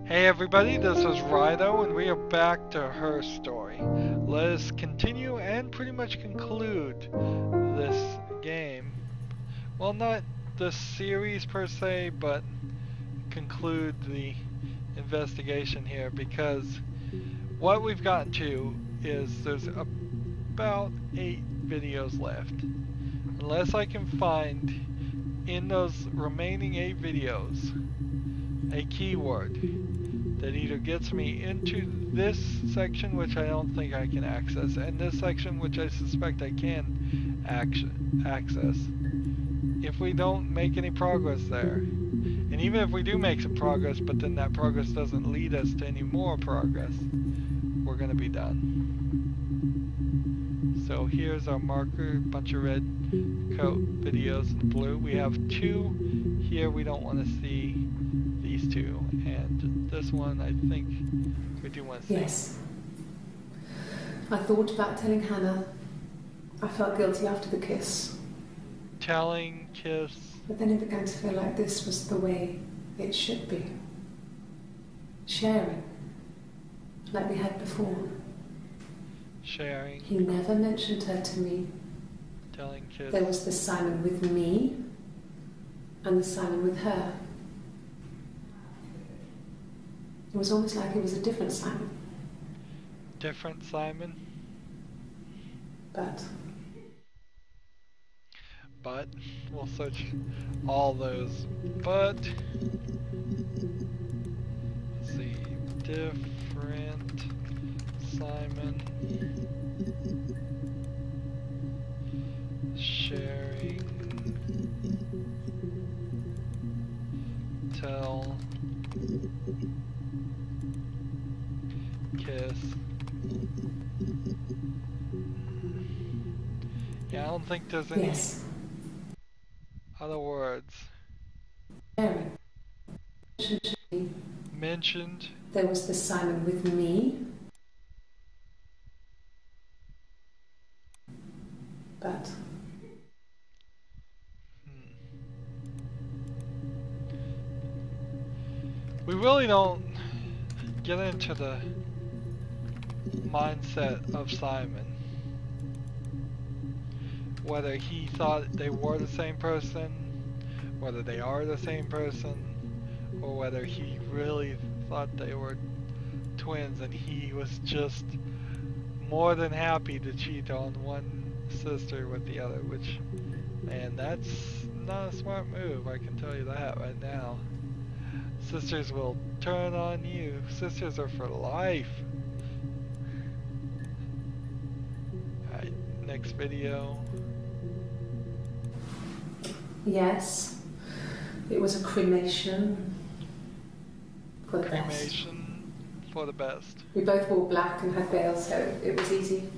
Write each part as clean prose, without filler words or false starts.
Hey everybody, this is Rydo, and we are back to her story. Let us continue and pretty much conclude this game. Well, not the series per se, but conclude the investigation here, because what we've gotten to is there's about 8 videos left. Unless I can find in those remaining 8 videos a keyword that either gets me into this section, which I don't think I can access, and this section, which I suspect I can access. If we don't make any progress there, and even if we do make some progress, but then that progress doesn't lead us to any more progress, we're going to be done. So here's our marker, bunch of red coat videos in blue. We have 2 here we don't want to see. These 2, and this one I think we do want to see. Yes. I thought about telling Hannah. I felt guilty after the kiss. Telling, kiss. But then it began to feel like this was the way it should be. Sharing. Like we had before. Sharing. He never mentioned her to me. Telling, kiss. There was the Simon with me and the Simon with her. It was almost like it was a different Simon. Different Simon? But we'll search all those. But let's see. Different Simon. Sharing. Tell. Kiss. Yeah, I don't think there's any other words. Sharing. Mentioned. There was the Simon with me. But we really don't get into the mindset of Simon. Whether he thought they were the same person, whether they are the same person, or whether he really thought they were twins and he was just more than happy to cheat on one sister with the other, which, man, that's not a smart move, I can tell you that right now. Sisters will turn on you. Sisters are for life. Alright, next video. yes, it was a cremation for the best. Cremation for the best. We both wore black and had veils, so it was easy.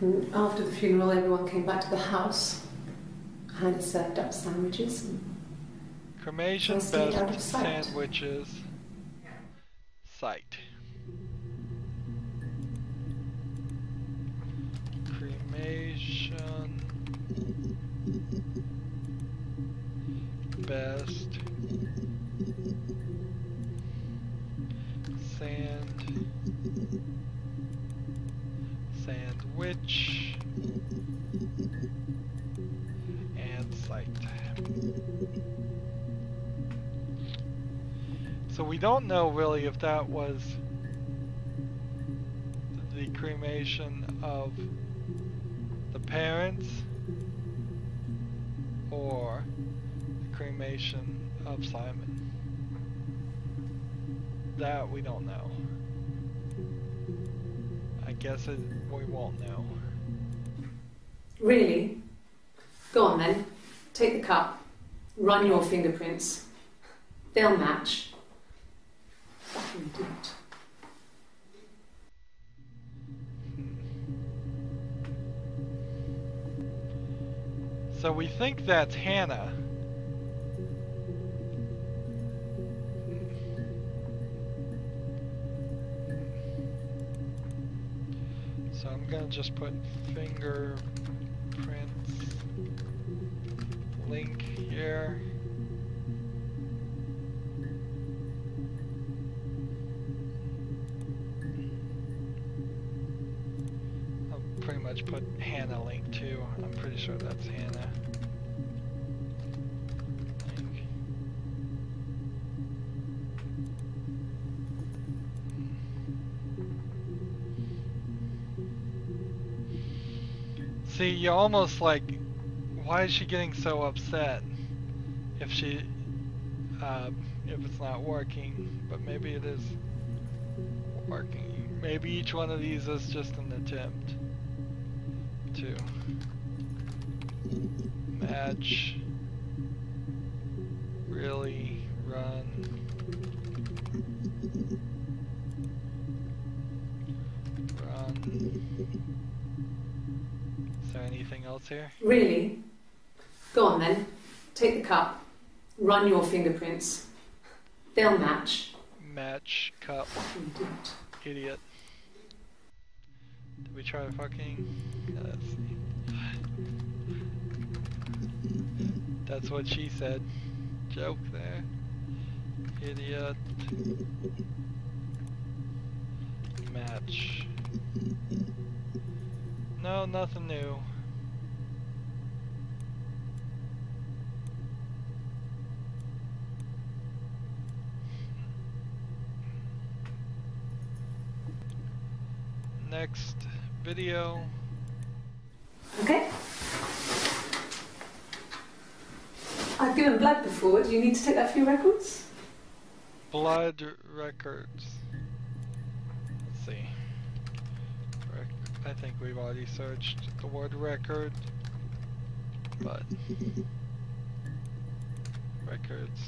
And after the funeral, everyone came back to the house. Hannah served up sandwiches. Cremation, best, sandwiches, sight. Cremation, best, sandwich, and sight. So we don't know really if that was the cremation of the parents or the cremation of Simon. That we don't know. I guess we won't know. Really? Go on then. Take the cup. Run your fingerprints. They'll match. Fucking do it. So we think that's Hannah. So I'm gonna just put fingerprints link here. pretty much put Hannah link too. I'm pretty sure that's Hannah. Link. See, you're almost like, why is she getting so upset if she, if it's not working? But maybe it is working. Maybe each one of these is just an attempt to match, really run. Is there anything else here? Really? Go on then. Take the cup. Run your fingerprints. They'll match. Match cup. Idiot. Did we try fucking? Let's see. That's what she said. Joke there. Idiot. Match. No, nothing new. Next video. Okay. I've given blood before. Do you need to take that for your records? Blood records. Let's see. I think we've already searched the word record, but records.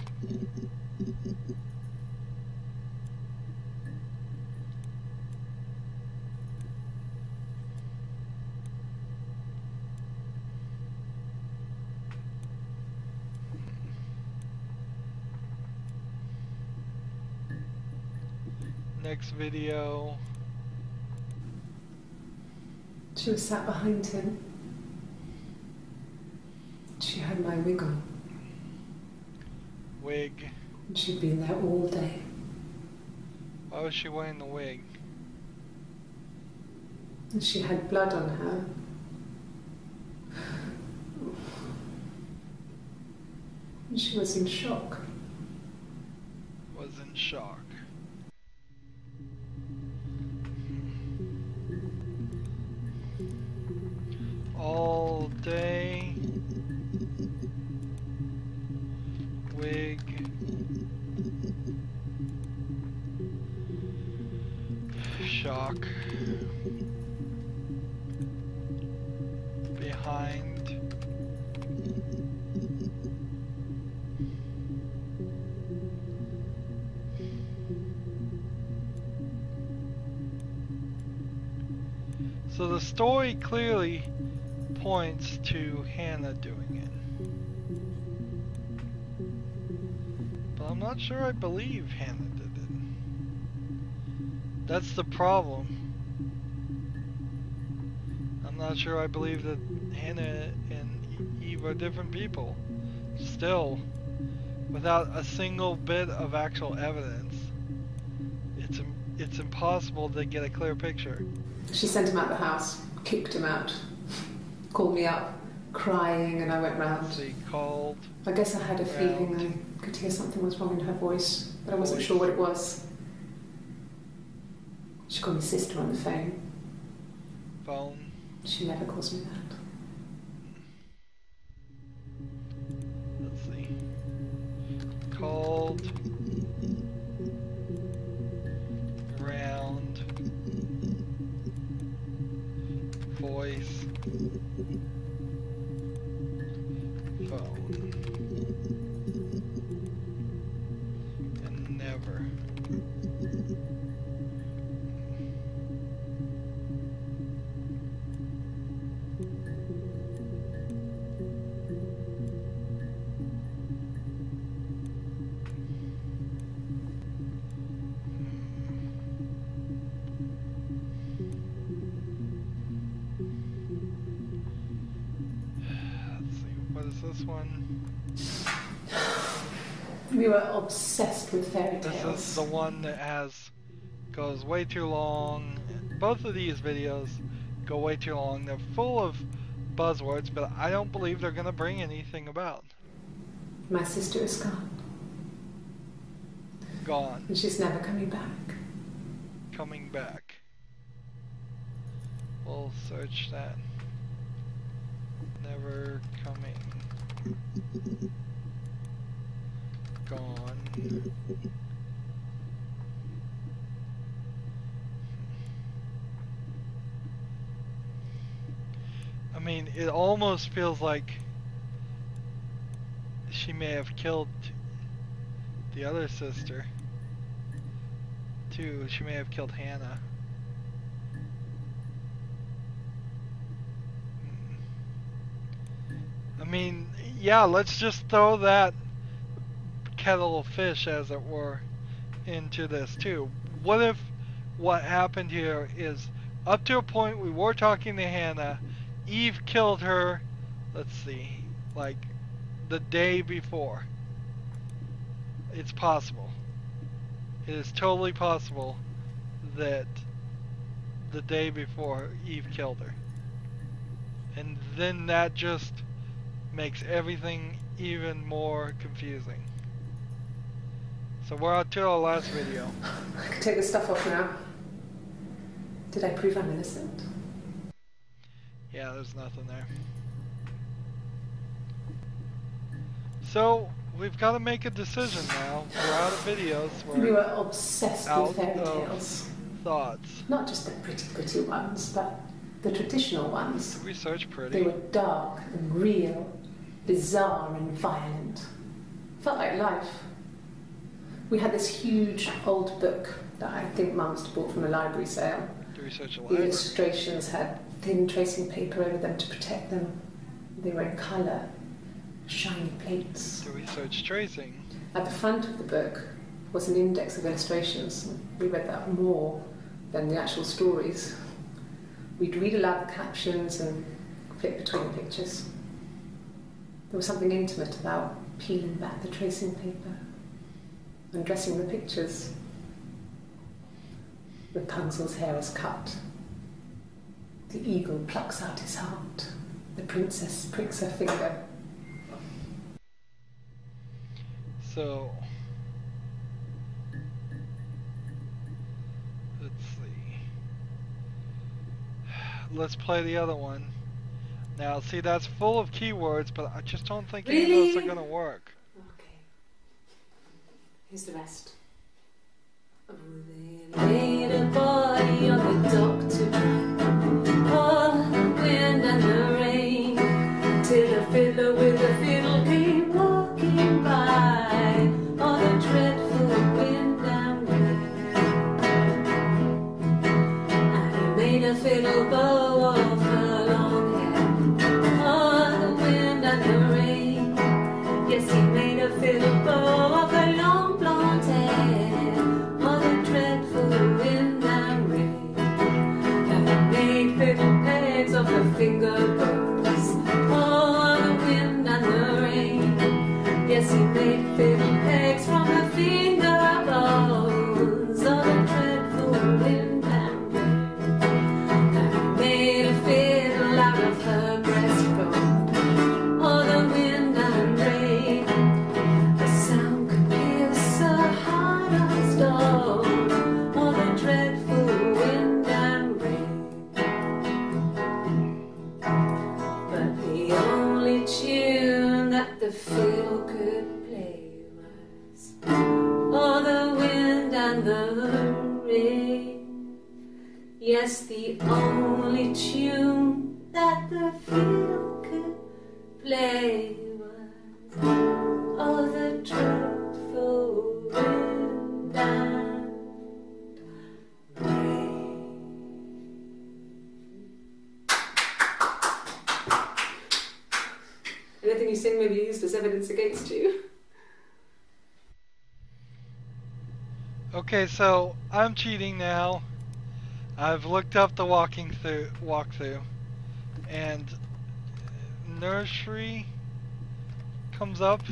Next video. She was sat behind him. She had my wig on. Wig. And she'd been there all day. Why was she wearing the wig? And she had blood on her. And she was in shock. Was in shock. All day. Wig. Shock. Behind. So the story clearly points to Hannah doing it. But I'm not sure I believe Hannah did it. That's the problem. I'm not sure I believe that Hannah and Eve are different people. Still, without a single bit of actual evidence, it's impossible to get a clear picture. She sent him out the house, kicked him out, called me up, crying, and I went round. So he called. I guess I had a feeling I could hear something was wrong in her voice, but I wasn't sure what it was. She called me sister on the phone. Phone. She never calls me that. Let's see. Called. Round. Voice. Phone. And never. This one. We were obsessed with fairy tales. This is the one that goes way too long. Both of these videos go way too long. They're full of buzzwords, but I don't believe they're going to bring anything about. My sister is gone. Gone. And she's never coming back. Coming back. We'll search that. Never coming. Gone. I mean, it almost feels like she may have killed the other sister too. She may have killed Hannah. I mean, yeah, let's just throw that kettle of fish, as it were, into this too. What if what happened here is, up to a point we were talking to Hannah, Eve killed her, let's see, like the day before. It's possible. It is totally possible that the day before Eve killed her. And then that just makes everything even more confusing. So we're on to our last video. I can take this stuff off now. Did I prove I'm innocent? Yeah, there's nothing there. So, we've got to make a decision now. We're out of videos. We were obsessed with fairy tales. Thoughts. Not just the pretty, pretty ones, but the traditional ones. Did we search pretty? They were dark and real, bizarre and violent. Felt like life. We had this huge old book that I think Mum must have bought from a library sale. Did we search a The library? illustrations had thin tracing paper over them to protect them. They were in colour, shiny plates. Did we search tracing? At the front of the book was an index of illustrations. We read that more than the actual stories. We'd read aloud the captions and flip between the pictures. There was something intimate about peeling back the tracing paper, undressing the pictures. Rapunzel's hair is cut. The eagle plucks out his heart. The princess pricks her finger. So, let's see. Let's play the other one. Now, see, that's full of keywords, but I just don't think any of those are going to work. Okay. Here's the rest. Oh, they laid a body on the dock to dry. Oh, the wind and the rain, till a fiddler with a fiddle came walking by. Oh, the dreadful wind and rain. And he made a fiddle bow of her long hair. Oh, the wind and the rain. Yes, he made a fiddle bow of her long blonde hair. Oh, the dreadful wind and rain. And he made fiddle pegs of her finger bows. Oh, the wind and the rain. Yes, he made fiddle pegs from her finger bones. Oh, the dreadful wind and rain. And he made a fiddle out of her breastbone. Oh, the wind and rain. The sound could pierce her heart of stone. Oh, the dreadful wind and rain. But the only tune that the fiddle could play was, oh, the wind and the rain. Yes, the only tune that the fiddle could play was, oh, the dreadful wind and rain. Anything you sing may be used as evidence against you. Okay, so I'm cheating now. I've looked up the walkthrough, and nursery comes up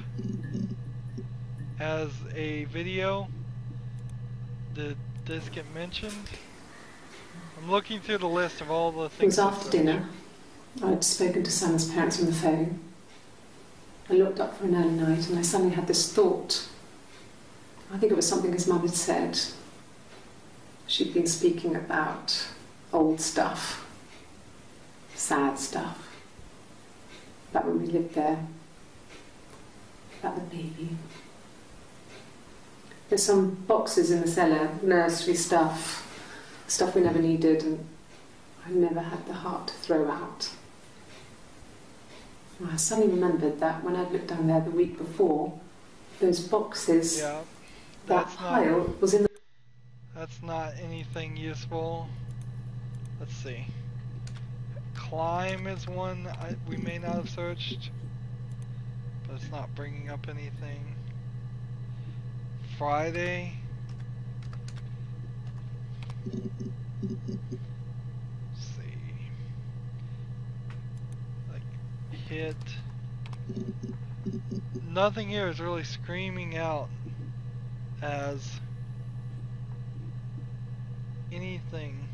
as a video. Did this get mentioned? I'm looking through the list of all the It things. was after dinner. I'd spoken to Sam's parents on the phone. I looked up for an early night and I suddenly had this thought. I think it was something his mum had said. She'd been speaking about old stuff, sad stuff, about when we lived there, about the baby. There's some boxes in the cellar, nursery stuff we never needed and I never had the heart to throw out. And I suddenly remembered that when I'd looked down there the week before, those boxes, that pile was in the... That's not anything useful. Let's see. Climb is one we may not have searched, but it's not bringing up anything. Friday. Let's see. Like, hit. Nothing here is really screaming out as anything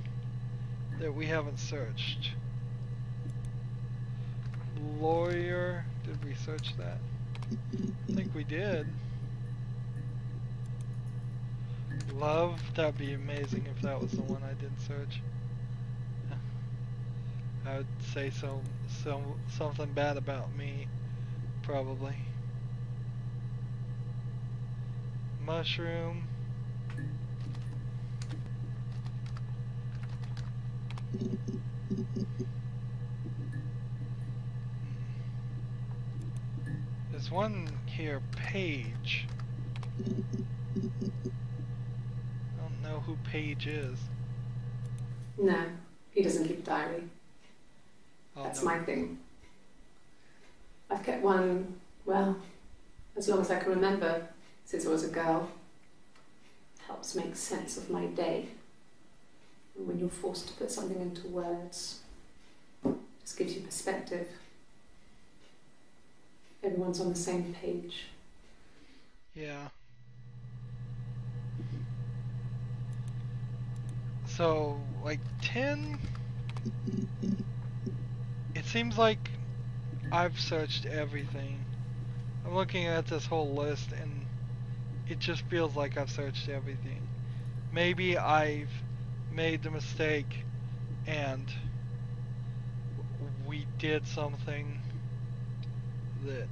that we haven't searched. Lawyer, did we search that? I think we did. Love, that'd be amazing if that was the one I didn't search. I would say something bad about me, probably. Mushroom. There's one here, Page. I don't know who Page is. No, he doesn't keep a diary. Oh, That's no. my thing. I've kept one, well, as long as I can remember, since I was a girl. Helps make sense of my day. And when you're forced to put something into words, just gives you perspective. Everyone's on the same page. Yeah. So, like 10, it seems like I've searched everything. I'm looking at this whole list and it just feels like I've searched everything. Maybe I've made the mistake and we did something that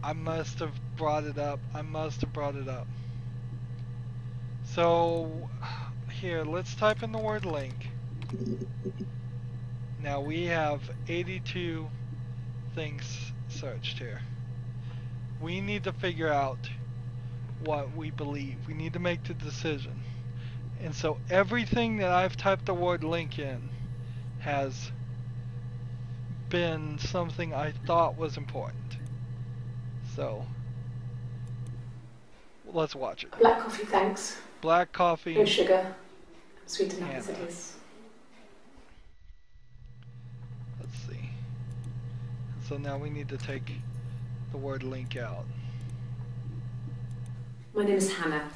I must have brought it up. So here, let's type in the word link. Now we have 82 things searched here. We need to figure out what we believe. We need to make the decision. And so everything that I've typed the word link in has been something I thought was important. So let's watch it. Black coffee, thanks. Black coffee. No sugar. Sweet enough as it Hannah. is. Let's see. So now we need to take the word link out. My name is Hannah.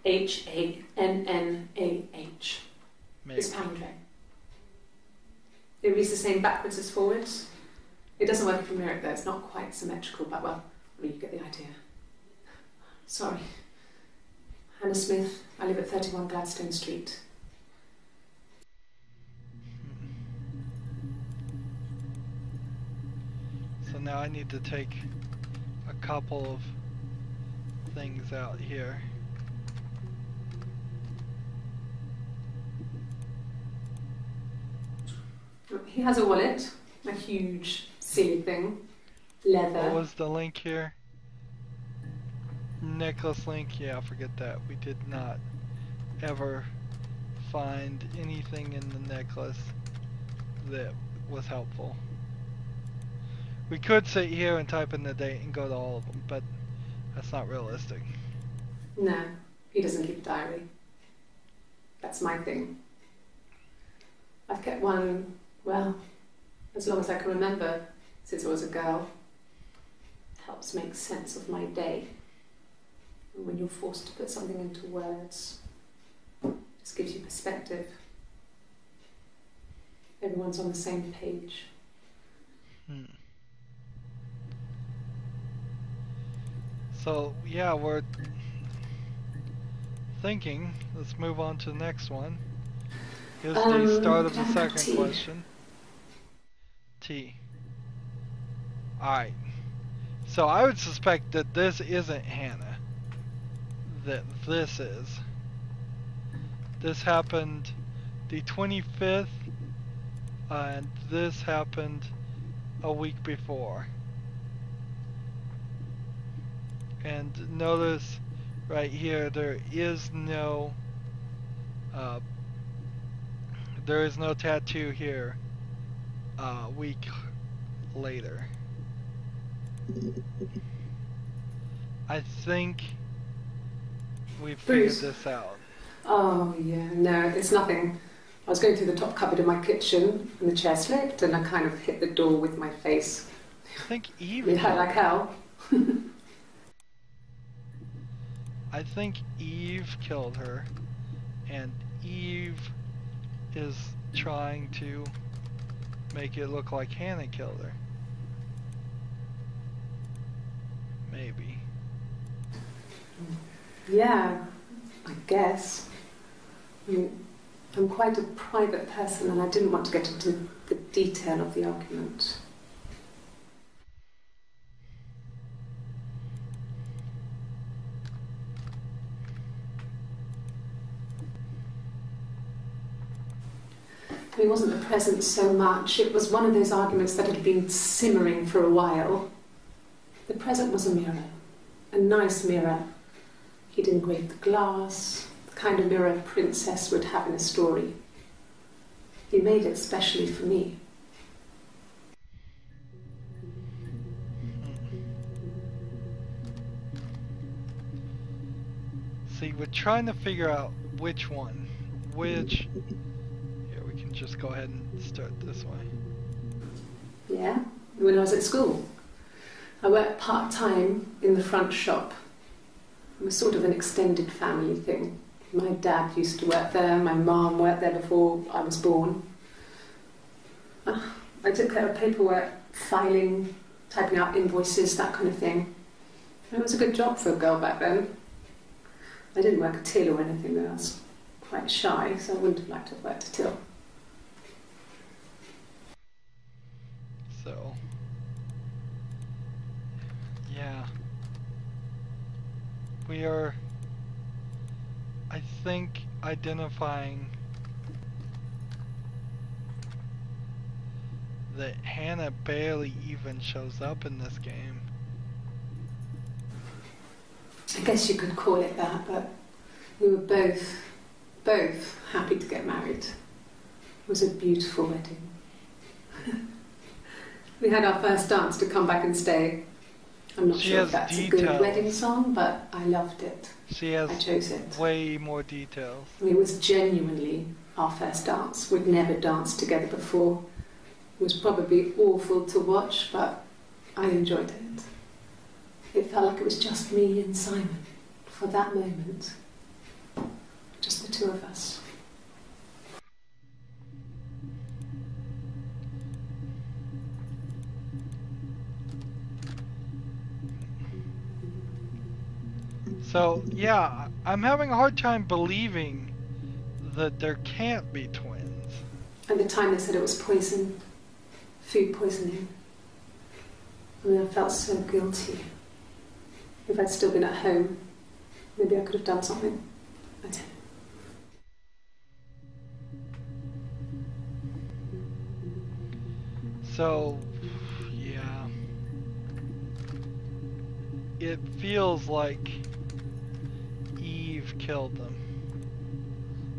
H-A-N-N-A-H. Maybe. It's palindrome. It reads the same backwards as forwards. It doesn't work if you mirror it though. It's not quite symmetrical, but well, I mean, you get the idea. Sorry. Hannah Smith. I live at 31 Gladstone Street. So now I need to take a couple of things out here. He has a wallet, a huge silly thing, leather. What was the link here? Necklace link, yeah, forget that. We did not ever find anything in the necklace that was helpful. We could sit here and type in the date and go to all of them, but that's not realistic. No, he doesn't keep a diary. That's my thing. I've kept one, well, as long as I can remember, since I was a girl. helps make sense of my day. And when you're forced to put something into words, this gives you perspective. Everyone's on the same page. So, yeah, we're thinking. Let's move on to the next one. Here's the start of the second question. T. Alright. So I would suspect that this isn't Hannah. That this is. This happened the 25th, and this happened a week before. And notice right here there is no tattoo here a week later. I think we figured this out. Oh yeah, no, it's nothing. I was going through the top cupboard in my kitchen and the chair slipped and I kind of hit the door with my face. I think Eve. It hurt like hell. I think Eve killed her, and Eve is trying to make it look like Hannah killed her. Maybe. Yeah, I guess. I mean, I'm quite a private person and I didn't want to get into the detail of the argument. It wasn't the present so much, it was one of those arguments that had been simmering for a while. The present was a mirror, a nice mirror. He'd engraved the glass, the kind of mirror a princess would have in a story. He made it specially for me. See, we're trying to figure out which one, which... Just go ahead and start this way. Yeah, when I was at school. I worked part-time in the front shop. It was sort of an extended family thing. My dad used to work there, my mum worked there before I was born. I took care of paperwork, filing, typing out invoices, that kind of thing. It was a good job for a girl back then. I didn't work a till or anything though. I was quite shy, so I wouldn't have liked to have worked a till. So, yeah, we are, I think, identifying that Hannah barely even shows up in this game. I guess you could call it that, but we were both happy to get married. It was a beautiful wedding. We had our first dance to come back and stay. I'm not sure if that's a good wedding song, but I loved it. I chose it. Way more details. I mean, it was genuinely our first dance. We'd never danced together before. It was probably awful to watch, but I enjoyed it. It felt like it was just me and Simon for that moment. Just the two of us. So, yeah, I'm having a hard time believing that there can't be twins. At the time they said it was poison, food poisoning. I mean, I felt so guilty. If I'd still been at home, maybe I could have done something. I don't know. So, yeah. It feels like Eve killed them.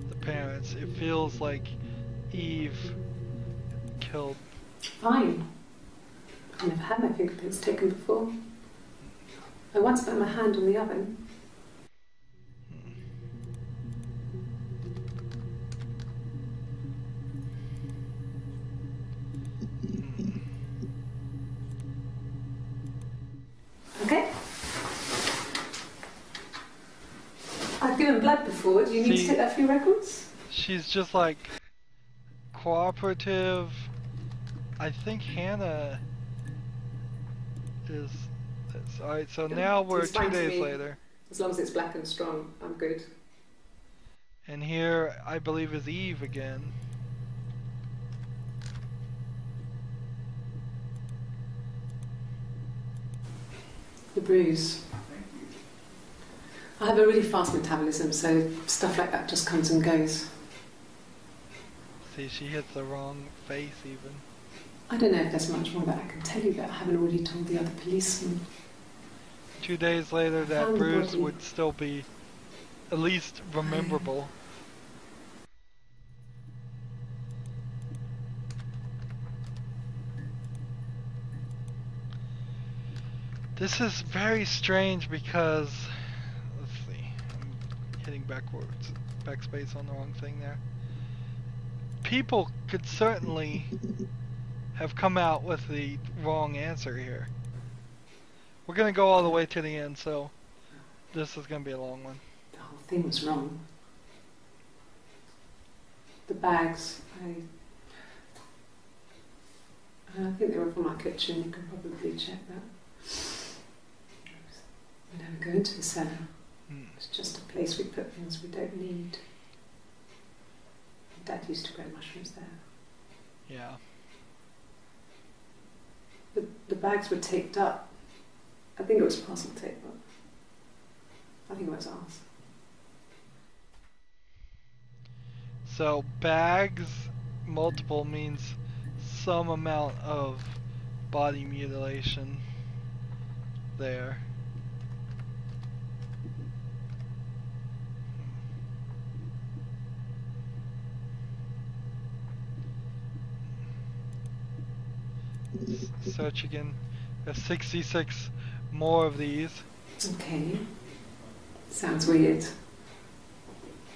The parents. It feels like Eve killed. Fine. I've never had my fingerprints taken before. I once put my hand on the oven. human blood before. Do you need to take that for your records? She's just like cooperative. I think Hannah is. Alright, so now we're 2 days later. As long as it's black and strong, I'm good. And here, I believe, is Eve again. The bruise. I have a really fast metabolism, so stuff like that just comes and goes. See, she hits the wrong face even. I don't know if there's much more that I can tell you that I haven't already told the other policemen. 2 days later, that bruise would still be at least rememberable. This is very strange because, let's see, I'm hitting backwards, backspace on the wrong thing there. People could certainly have come out with the wrong answer here. We're going to go all the way to the end, so this is going to be a long one. The whole thing was wrong. The bags, I think they were from our kitchen, you can probably check that. We never go into the cellar. It's just a place we put things we don't need. Dad used to grow mushrooms there. Yeah. The bags were taped up. I think it was parcel tape, but I think it was ours. So bags, multiple, means some amount of body mutilation there. Search again. There's 66 more of these. Okay. Sounds weird.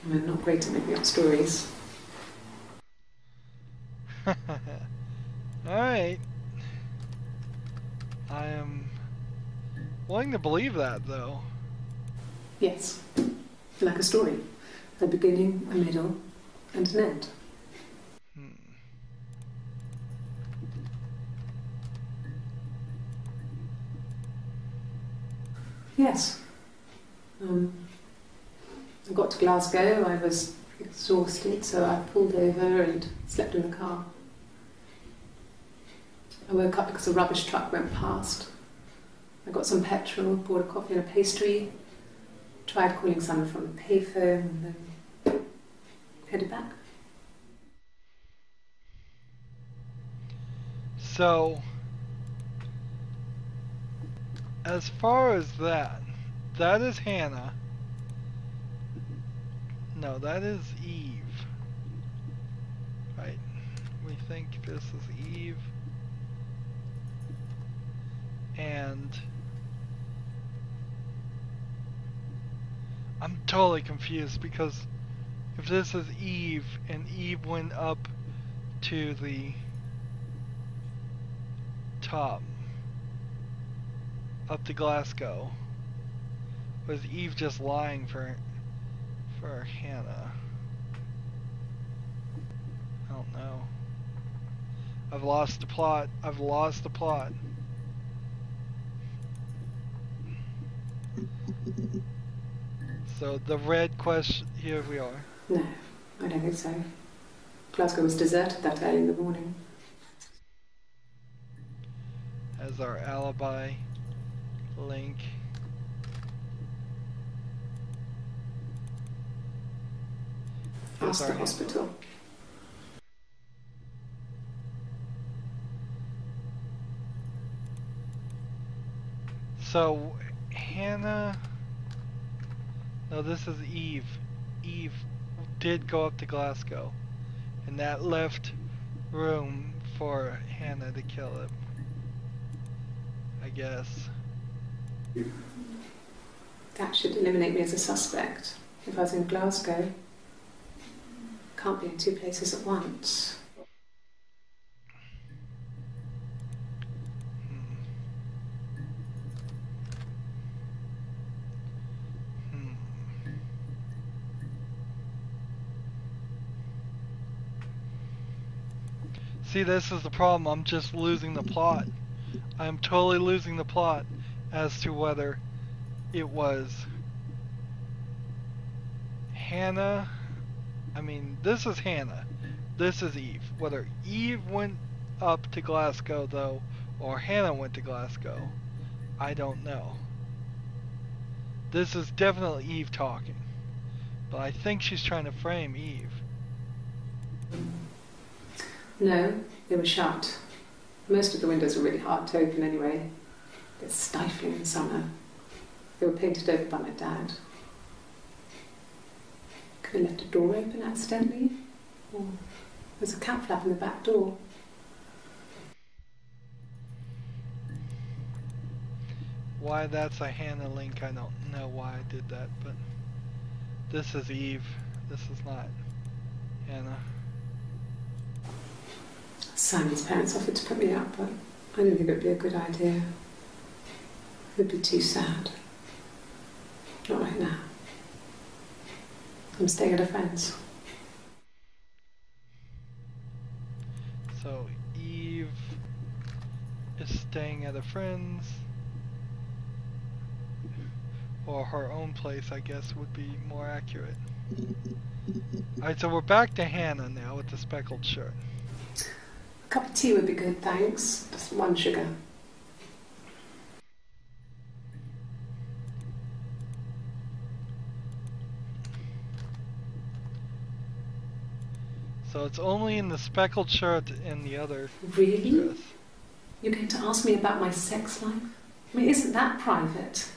I'm not great at making up stories. Alright. I am willing to believe that, though. Yes. Like a story. A beginning, a middle, and an end. Yes. I got to Glasgow, I was exhausted, so I pulled over and slept in the car. I woke up because a rubbish truck went past. I got some petrol, bought a coffee and a pastry, tried calling someone from the payphone, and then headed back. So, as far as that is Hannah. No, that is Eve. Right. We think this is Eve. And I'm totally confused because if this is Eve and Eve went up to the top, up to Glasgow, was Eve just lying for Hannah? I don't know. I've lost the plot. So the red question, here we are. No, I don't think so. Glasgow was deserted that early in the morning. As our alibi link. Ask the hospital. So, Hannah... No, this is Eve. Eve did go up to Glasgow. And that left room for Hannah to kill him. I guess. That should eliminate me as a suspect. If I was in Glasgow, can't be in two places at once. See, this is the problem. I'm just losing the plot. I'm totally losing the plot as to whether it was Hannah. I mean, this is Hannah. This is Eve. Whether Eve went up to Glasgow, though, or Hannah went to Glasgow, I don't know. This is definitely Eve talking. But I think she's trying to frame Eve. No, they were shut. Most of the windows were really hard to open anyway. It's stifling in summer. They were painted over by my dad. Could have left a door open accidentally. Or there's a cat flap in the back door. Why that's a Hannah link, I don't know why I did that, but this is Eve. This is not Hannah. Simon's parents offered to put me up, but I didn't think it would be a good idea. It would be too sad. Not right now. I'm staying at a friend's. So Eve is staying at a friend's, or her own place, I guess would be more accurate. Alright, so we're back to Hannah now with the speckled shirt. A cup of tea would be good, thanks. Just 1 sugar. So it's only in the speckled shirt and the other Really? dress. You're going to ask me about my sex life? I mean, isn't that private?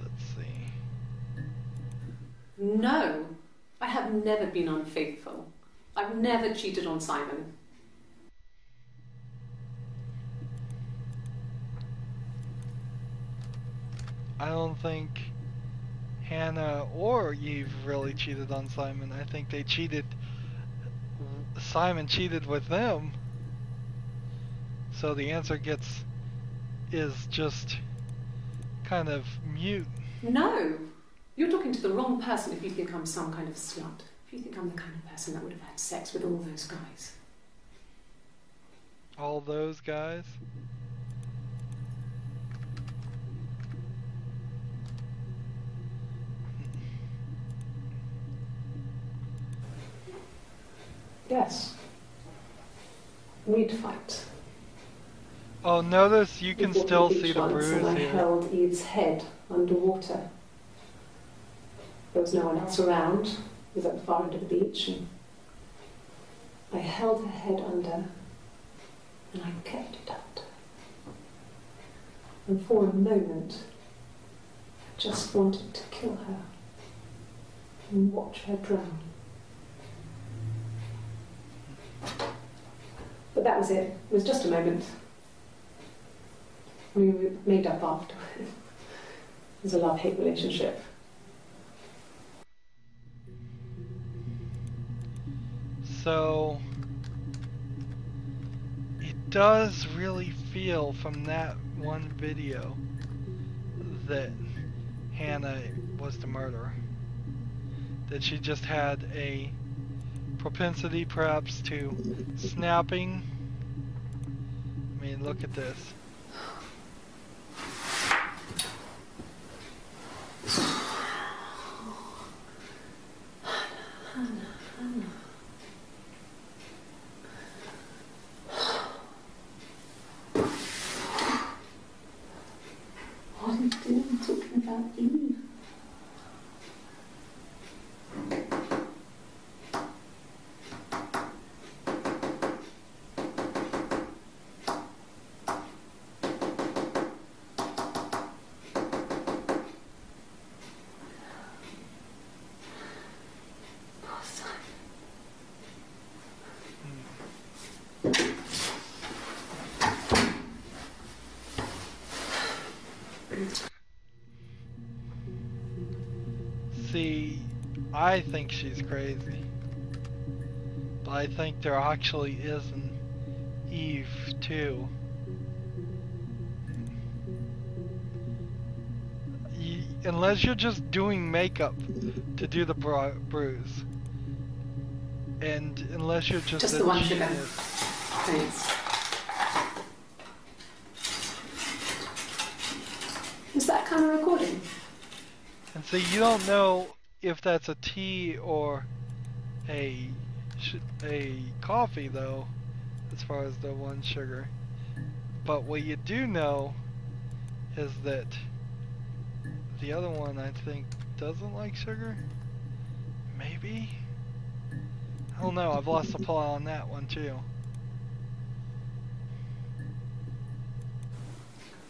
Let's see. No, I have never been unfaithful. I've never cheated on Simon. I don't think Hannah or Eve really cheated on Simon. I think they cheated. Simon cheated with them. So the answer is just kind of mute. No, you're talking to the wrong person if you think I'm some kind of slut. If you think I'm the kind of person that would have had sex with all those guys. All those guys? Yes. We'd fight. Oh, notice you can still see the bruise and I here. held Eve's head underwater. There was no one else around. It was at the far end of the beach, and I held her head under, and I kept it under. And for a moment, I just wanted to kill her and watch her drown. But that was it. It was just a moment. We made up after. It was a love-hate relationship. So it does really feel from that one video that Hannah was the murderer. That she just had a propensity perhaps to snapping. I mean, look at this. What are you doing talking about Eve? See, I think she's crazy. But I think there actually is an Eve too. unless you're just doing makeup to do the bruise, and unless you're just a the one sugar. genius. Thanks. Is that kind of recording? And so you don't know if that's a tea or a coffee, though, as far as the one sugar. But what you do know is that the other one, I think, doesn't like sugar? Maybe? I don't know, I've lost the plot on that one too.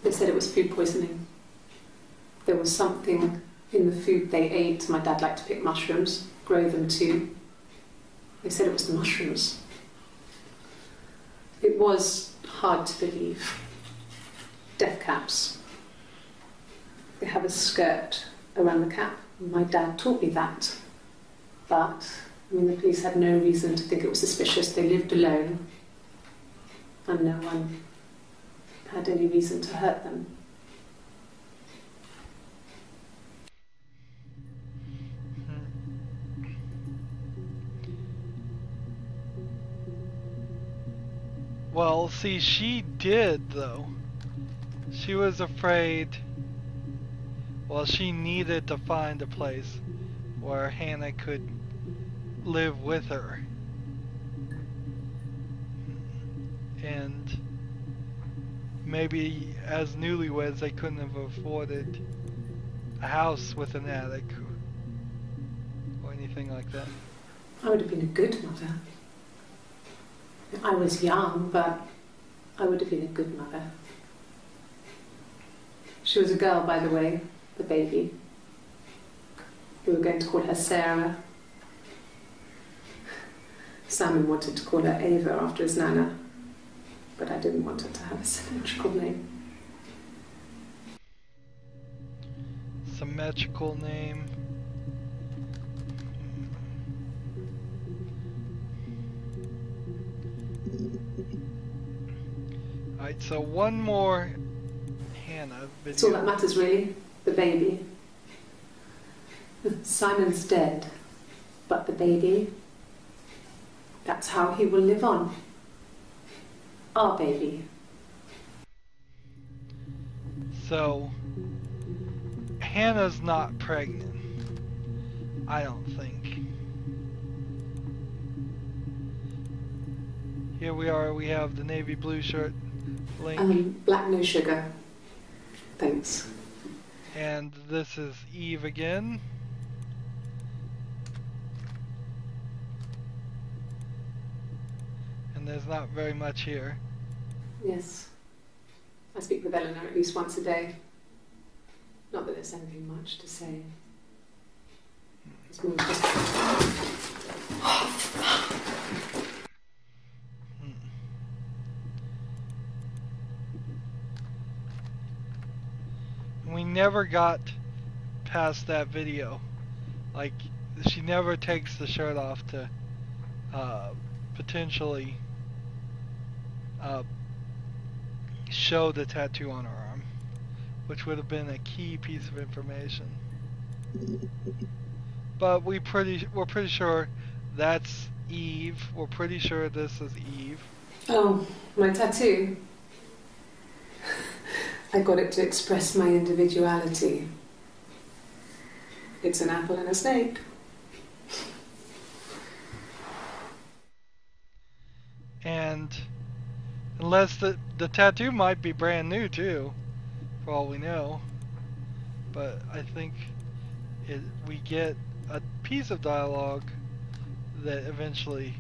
They said it was food poisoning. There was something in the food they ate. My dad liked to pick mushrooms, grow them too. They said it was the mushrooms. It was hard to believe. Death caps. They have a skirt around the cap. My dad taught me that. But, I mean, the police had no reason to think it was suspicious. They lived alone. And no one had any reason to hurt them. Well, see, she did, though. She was afraid. Well, she needed to find a place where Hannah could live with her. And maybe as newlyweds they couldn't have afforded a house with an attic or anything like that. I would have been a good mother. I was young, but I would have been a good mother. She was a girl, by the way, the baby. We were going to call her Sarah. Simon wanted to call her Ava after his nana, but I didn't want her to have a symmetrical name. Symmetrical name. Alright, so one more Hannah video. That's all that matters, really. The baby. Simon's dead, but the baby, that's how he will live on. Our baby. So, Hannah's not pregnant. I don't think. Here we are, we have the navy blue shirt link. Black no sugar. Thanks. And this is Eve again. And there's not very much here. Yes. I speak with Eleanor at least once a day. Not that there's anything much to say. It's more just... We never got past that video. Like, she never takes the shirt off to potentially show the tattoo on her arm, which would have been a key piece of information. But we're pretty sure that's Eve. We're pretty sure this is Eve. Oh, my tattoo. I got it to express my individuality. It's an apple and a snake. And unless the tattoo might be brand new too, for all we know. But I think we get a piece of dialogue that eventually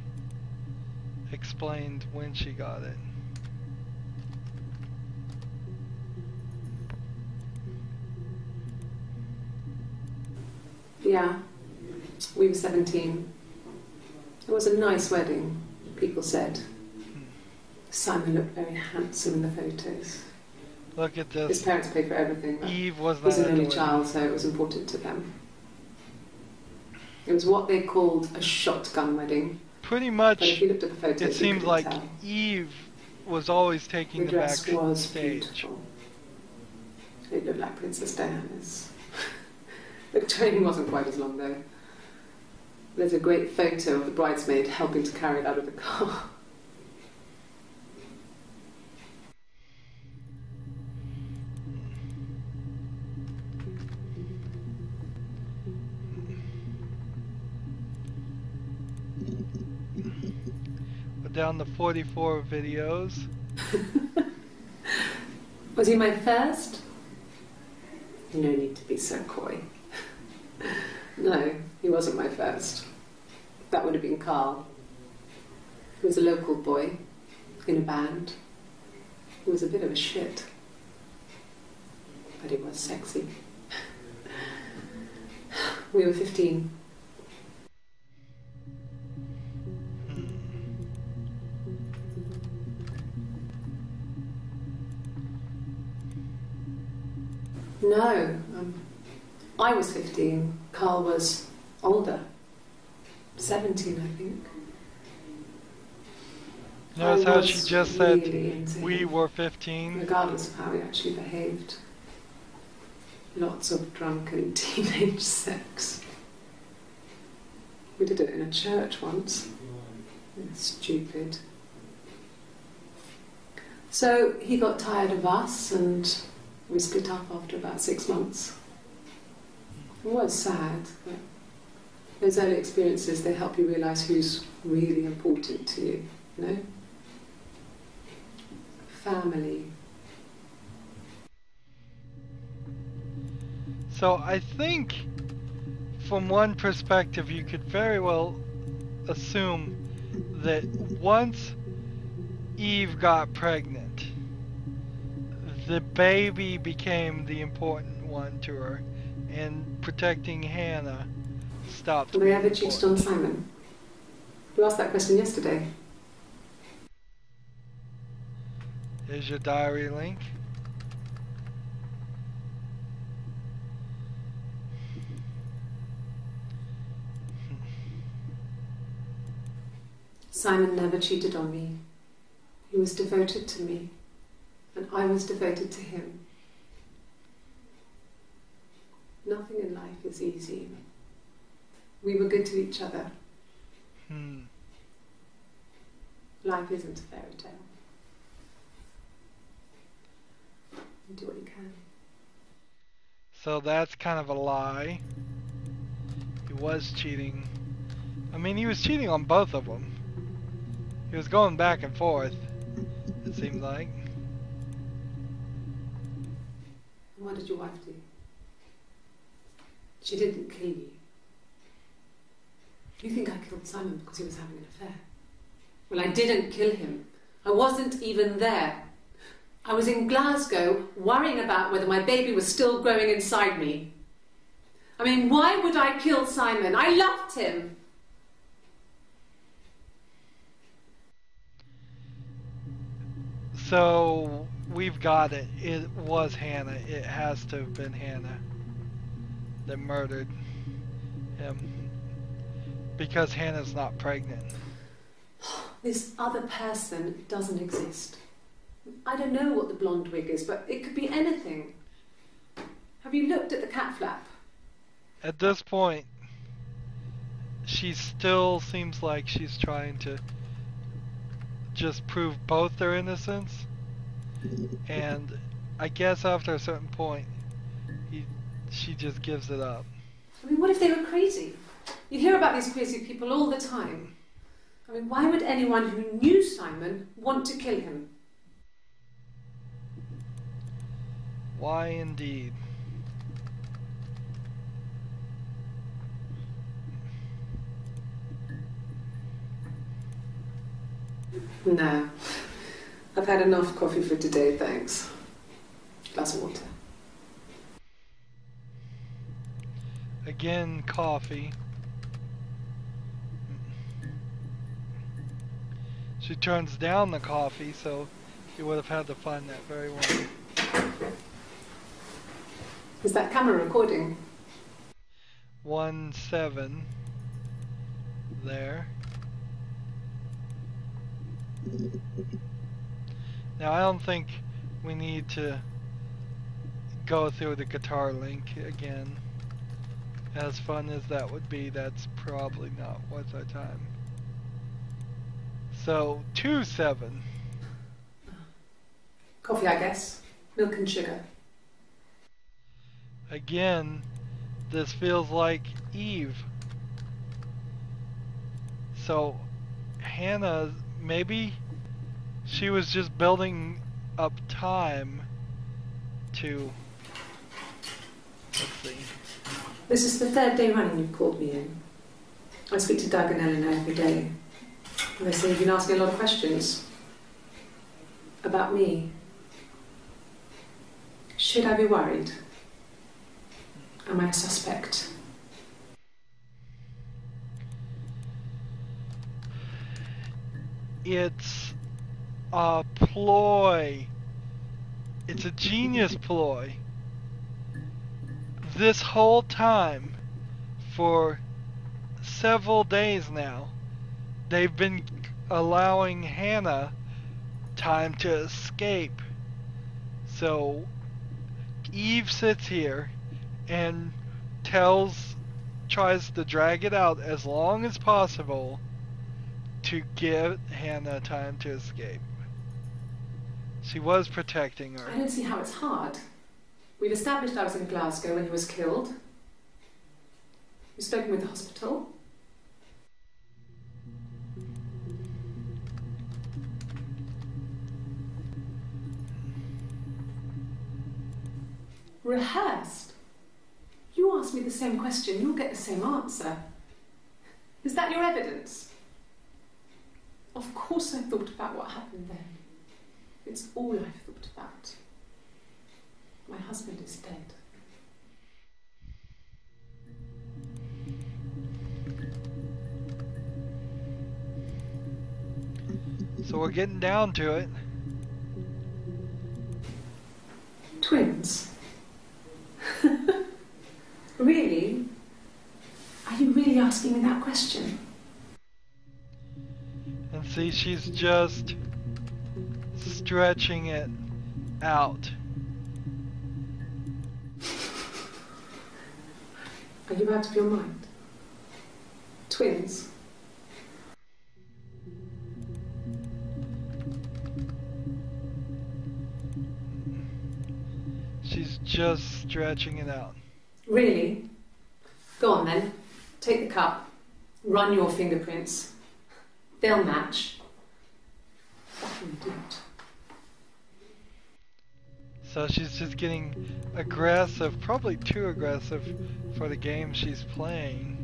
explained when she got it. Yeah, we were 17. It was a nice wedding, people said. Simon looked very handsome in the photos. Look at this. His parents paid for everything. Eve was not He's an at the only wedding. child, so it was important to them. It was what they called a shotgun wedding. Pretty But much, if you looked at the photos, it you seemed couldn't like tell. Eve was always taking The the dress back was stage. beautiful. It looked like Princess Diana's. The train wasn't quite as long though. There's a great photo of the bridesmaid helping to carry it out of the car. We're down to 44 videos. Was he my first? No need to be so coy. No, he wasn't my first. That would have been Carl. He was a local boy in a band. He was a bit of a shit, but he was sexy. We were 15. No, I was 15. Carl was older. 17, I think. Notice how she just said really we were 15? Regardless of how he actually behaved. Lots of drunken teenage sex. We did it in a church once. Stupid. So he got tired of us and we split up after about 6 months. It was sad, but those early experiences, they help you realise who's really important to you, you know? Family. So I think from one perspective you could very well assume that once Eve got pregnant, the baby became the important one to her, and protecting Hannah stopped. Have they ever cheated on Simon? You asked that question yesterday. Here's your diary link. Simon never cheated on me. He was devoted to me, and I was devoted to him. Nothing in life is easy. We were good to each other. Life isn't a fairy tale. You do what you can. So that's kind of a lie. He was cheating. I mean, he was cheating on both of them. He was going back and forth, it seemed like. What did your wife do? She didn't kill you. Do you think I killed Simon because he was having an affair? Well, I didn't kill him. I wasn't even there. I was in Glasgow worrying about whether my baby was still growing inside me. I mean, why would I kill Simon? I loved him. So we've got it. It was Hannah. It has to have been Hannah that murdered him, because Hannah's not pregnant. This other person doesn't exist. I don't know what the blonde wig is, but it could be anything. Have you looked at the cat flap? At this point, she still seems like she's trying to just prove both their innocence, and I guess after a certain point, she just gives it up. I mean, what if they were crazy? You hear about these crazy people all the time. I mean, why would anyone who knew Simon want to kill him? Why indeed? No. I've had enough coffee for today, thanks. Glass of water. Again, coffee. She turns down the coffee, so she would have had to find that very one. Is that camera recording? 1-7 there. Now I don't think we need to go through the guitar link again. As fun as that would be, that's probably not worth our time. So, 2-7. Coffee, I guess. Milk and sugar. Again, this feels like Eve. So, Hannah, maybe she was just building up time to... Let's see. This is the third day running you've called me in. I speak to Doug and Eleanor every day. And they say you've been asking a lot of questions. About me. Should I be worried? Am I a suspect? It's a ploy. It's a genius ploy. This whole time, for several days now, they've been allowing Hannah time to escape. So Eve sits here and tries to drag it out as long as possible to give Hannah time to escape. She was protecting her. I don't see how it's hard. We've established I was in Glasgow when he was killed. You've spoken with the hospital. Rehearsed? You ask me the same question, you'll get the same answer. Is that your evidence? Of course I thought about what happened then. It's all I've thought about. My husband is dead. So we're getting down to it. Twins? Really? Are you really asking me that question? And see, she's just stretching it out. Are you out of your mind? Twins? She's just stretching it out. Really? Go on then. Take the cup. Run your fingerprints. They'll match. Fucking do it. So she's just getting aggressive, probably too aggressive for the game she's playing.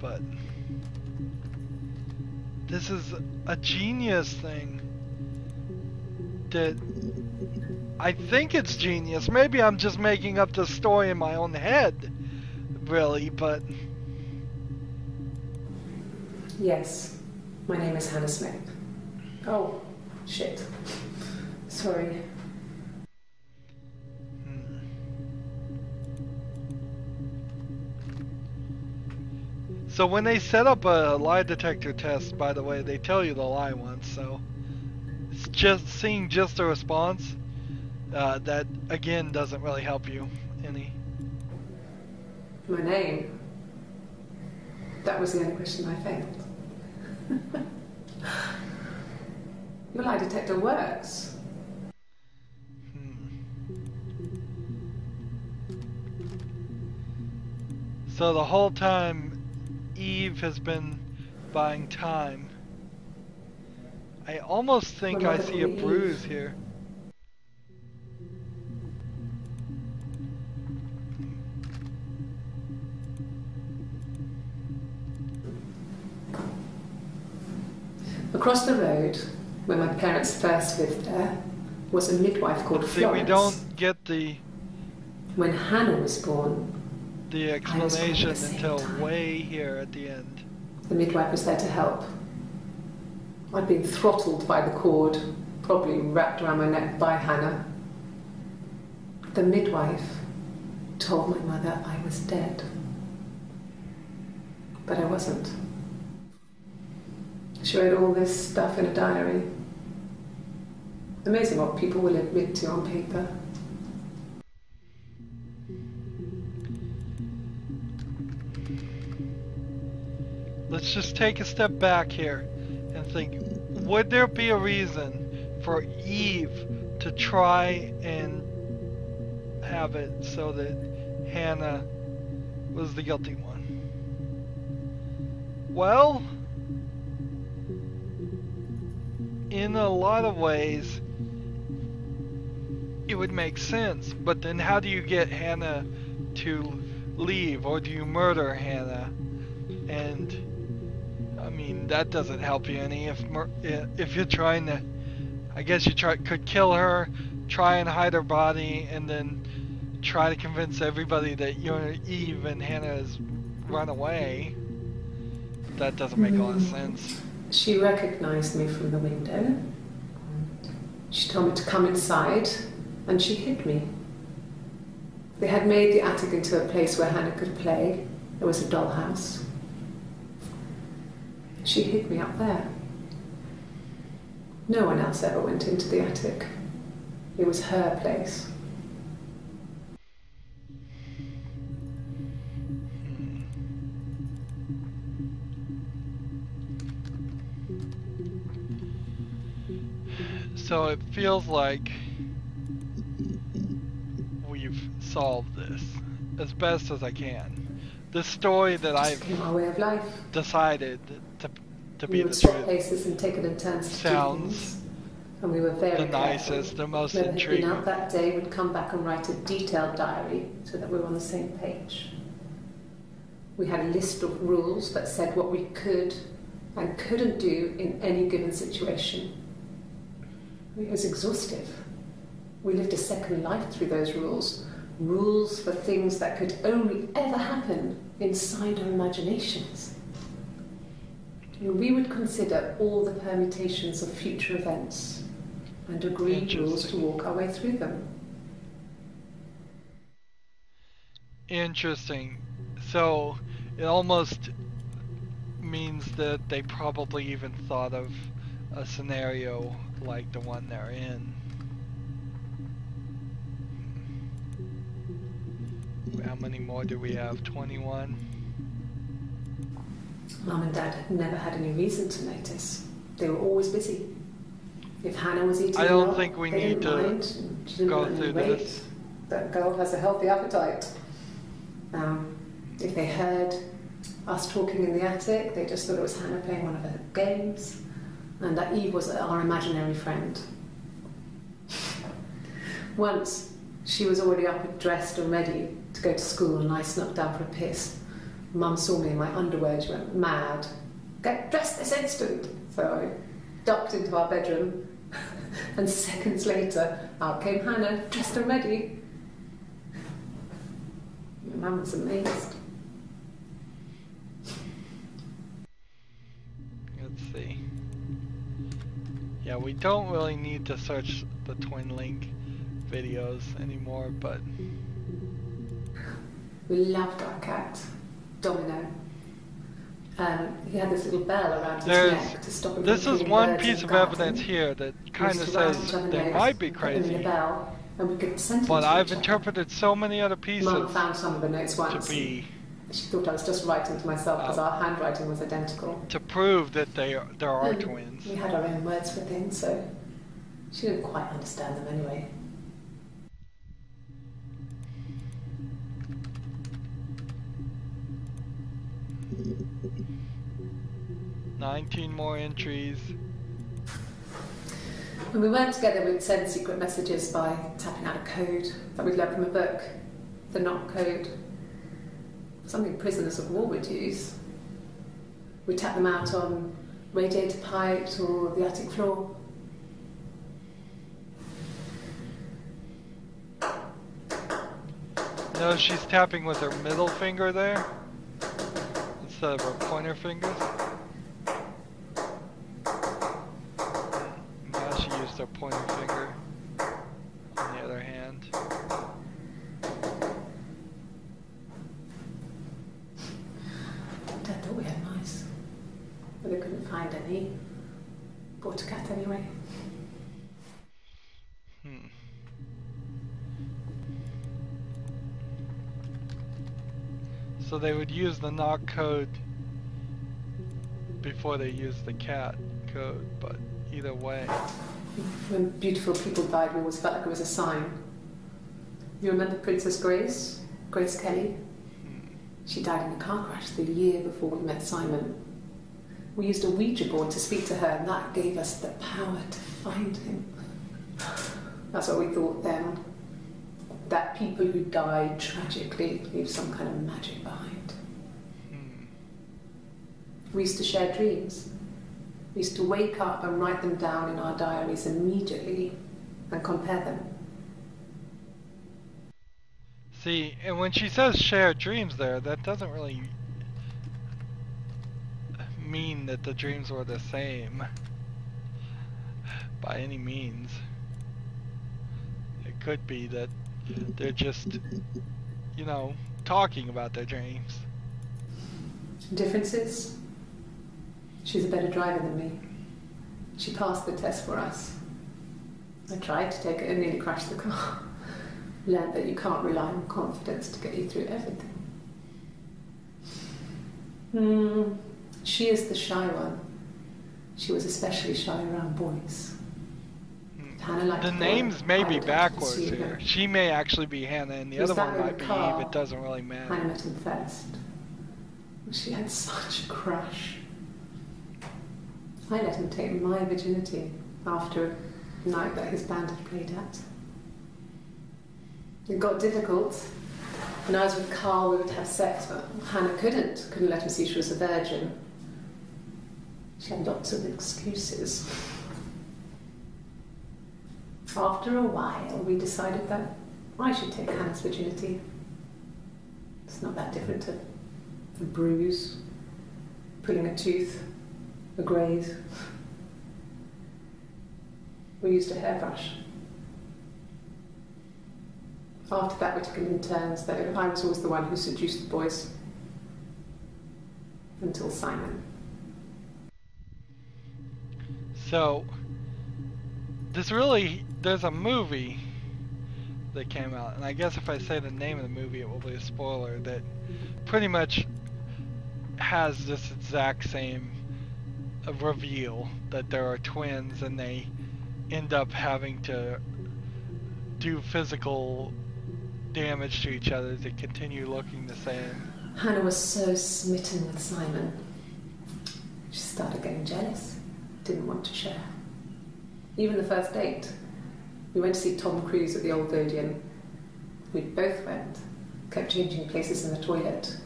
But this is a genius thing that I think it's genius. Maybe I'm just making up the story in my own head, really, but... Yes. My name is Hannah Smith. Oh, shit. Sorry. So when they set up a lie detector test, by the way, they tell you the lie once, so it's just seeing just a response that again doesn't really help you any. My name? That was the only question I failed. Your lie detector works. So the whole time Eve has been buying time. I almost think I see a bruise here. Across the road, where my parents first lived there, was a midwife called Florence. See, we don't get the When Hannah was born, explanation until way here at the end. the midwife was there to help. I'd been throttled by the cord, probably wrapped around my neck by Hannah. The midwife told my mother I was dead. But I wasn't. She wrote all this stuff in a diary. Amazing what people will admit to on paper. let's just take a step back here and think, would there be a reason for Eve to try and have it so that Hannah was the guilty one? Well, in a lot of ways, it would make sense, but then how do you get Hannah to leave, or do you murder Hannah? And I mean, that doesn't help you any if you're trying to, I guess you could kill her, try and hide her body, and then try to convince everybody that you're Eve and Hannah has run away. That doesn't make a lot of sense. She recognized me from the window. She told me to come inside, and she hid me. They had made the attic into a place where Hannah could play. There was a dollhouse. She hid me up there. No one else ever went into the attic. It was her place. So it feels like we've solved this as best as I can. The story that I've our way of life. decided to be We the would swap truth places and take it in turns to do sounds things. And we were very the nicest, the most Whoever had been intriguing. out that day would come back and write a detailed diary so that we were on the same page. We had a list of rules that said what we could and couldn't do in any given situation. It was exhaustive. We lived a second life through those rules. Rules for things that could only ever happen inside our imaginations. We would consider all the permutations of future events and agree rules to walk our way through them. Interesting. So it almost means that they probably even thought of a scenario like the one they're in. How many more do we have? 21? Mum and Dad had never had any reason to notice. They were always busy. If Hannah was eating I don't well, think we they need didn't to mind. She didn't go put any through weight. this. That girl has a healthy appetite. If they heard us talking in the attic, they just thought it was Hannah playing one of her games, and that Eve was our imaginary friend. Once, she was already up and dressed and ready to go to school, and I snuck down for a piss. Mum saw me in my underwear, she went mad. Get dressed this instant! So I ducked into our bedroom, and seconds later, out came Hannah, dressed and ready. Mum was amazed. Let's see. Yeah, we don't really need to search the Twin Link videos anymore, but We loved our cat, Domino. He had this little bell around his neck to stop him this from is killing one birds in piece the of garden. evidence here that We kind of used to write says each other they notes, might be put them in the crazy, bell, and we could send them but to I've each other. interpreted so many other pieces Mum found some of the notes to once. be She thought I was just writing to myself because our handwriting was identical. to prove that there are And twins. We had our own words for things, so she didn't quite understand them anyway. "19 more entries." When we weren't together, we'd send secret messages by tapping out a code that we'd learned from a book, the knock code. Something prisoners of war would use. We'd tap them out on radiator pipes or the attic floor. No, she's tapping with her middle finger there instead of her pointer fingers. Now she used her pointer finger on the other hand. Dad thought we had mice, but they couldn't find any. Bought a cat anyway. So they would use the knock code before they used the cat code, but either way. When beautiful people died, we always felt like it was a sign. You remember Princess Grace? Grace Kelly? She died in a car crash the year before we met Simon. We used a Ouija board to speak to her, and that gave us the power to find him. That's what we thought then. That people who died tragically leave some kind of magic behind. We used to share dreams. We used to wake up and write them down in our diaries immediately and compare them. See, and when she says shared dreams there, that doesn't really mean that the dreams were the same by any means. It could be that they're just, you know, talking about their dreams. Differences? She's a better driver than me. She passed the test for us. I tried to take it and nearly crashed the car. Learned that you can't rely on confidence to get you through everything. She is the shy one. She was especially shy around boys. The names may be backwards here. She may actually be Hannah and the other one might be Eve. It doesn't really matter. Hannah met him first. She had such a crush. I let him take my virginity after a night that his band had played at. It got difficult. When I was with Carl, we would have sex, but Hannah couldn't let him see she was a virgin. She had lots of excuses. After a while, we decided that I should take Hannah's virginity. It's not that different to a bruise, pulling a tooth, a graze. We used a hairbrush. After that, we took it in turns, though I was always the one who seduced the boys. Until Simon. So, there's a movie that came out, and I guess if I say the name of the movie, it will be a spoiler, that pretty much has this exact same reveal that there are twins and they end up having to do physical damage to each other to continue looking the same. Hannah was so smitten with Simon. She started getting jealous, didn't want to share. Even the first date, we went to see Tom Cruise at the Old Odeon. We both went, kept changing places in the toilet.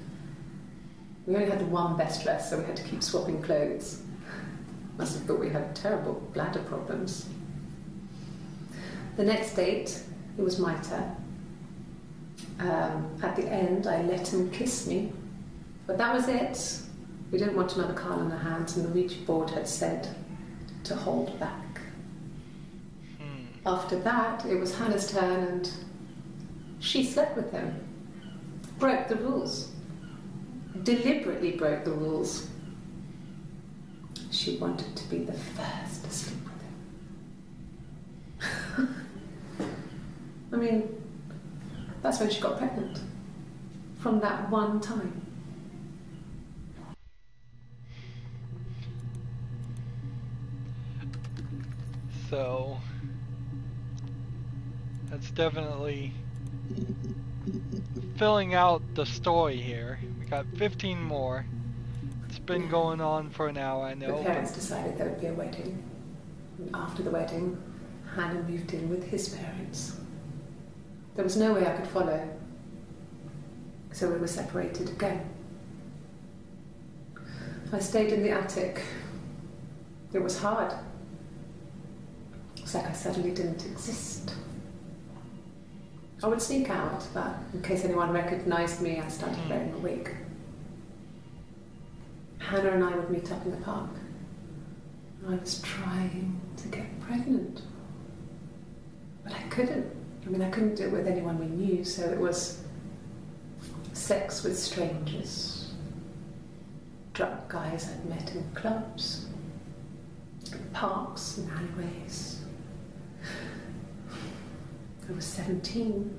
We only had one best dress, so we had to keep swapping clothes. Must have thought we had terrible bladder problems. The next date, it was my turn. At the end, I let him kiss me, but that was it. We didn't want another Carl in our hands, and the Ouija board had said to hold back. After that, it was Hannah's turn, and she slept with him. Broke the rules. Deliberately broke the rules. She wanted to be the first to sleep with him. I mean, that's when she got pregnant. From that one time. So, that's definitely filling out the story here. We got 15 more. It's been going on for an hour, I know. The parents decided there would be a wedding. And after the wedding, Hannah moved in with his parents. There was no way I could follow, so we were separated again. I stayed in the attic. It was hard. It's like I suddenly didn't exist. I would sneak out, but in case anyone recognized me, I started wearing a wig. Hannah and I would meet up in the park. I was trying to get pregnant, but I couldn't. I mean, I couldn't do it with anyone we knew, so it was sex with strangers, drunk guys I'd met in clubs, parks and alleyways. I was 17.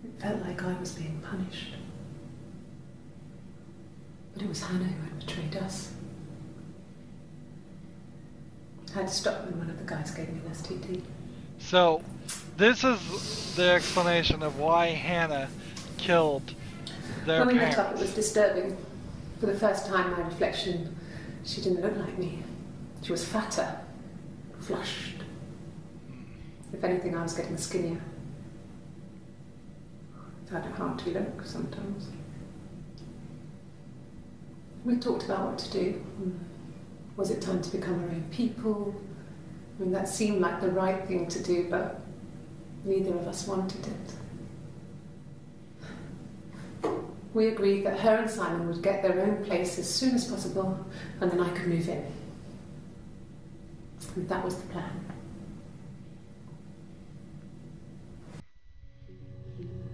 It felt like I was being punished. But it was Hannah who had betrayed us. I had to stop when one of the guys gave me an STD. So, this is the explanation of why Hannah killed their When we parents. met up, it was disturbing. For the first time, my reflection, she didn't look like me. She was fatter, flushed. If anything, I was getting skinnier. I found it hard to look sometimes. We talked about what to do. Was it time to become our own people? I mean, that seemed like the right thing to do, but neither of us wanted it. We agreed that her and Simon would get their own place as soon as possible, and then I could move in. And that was the plan.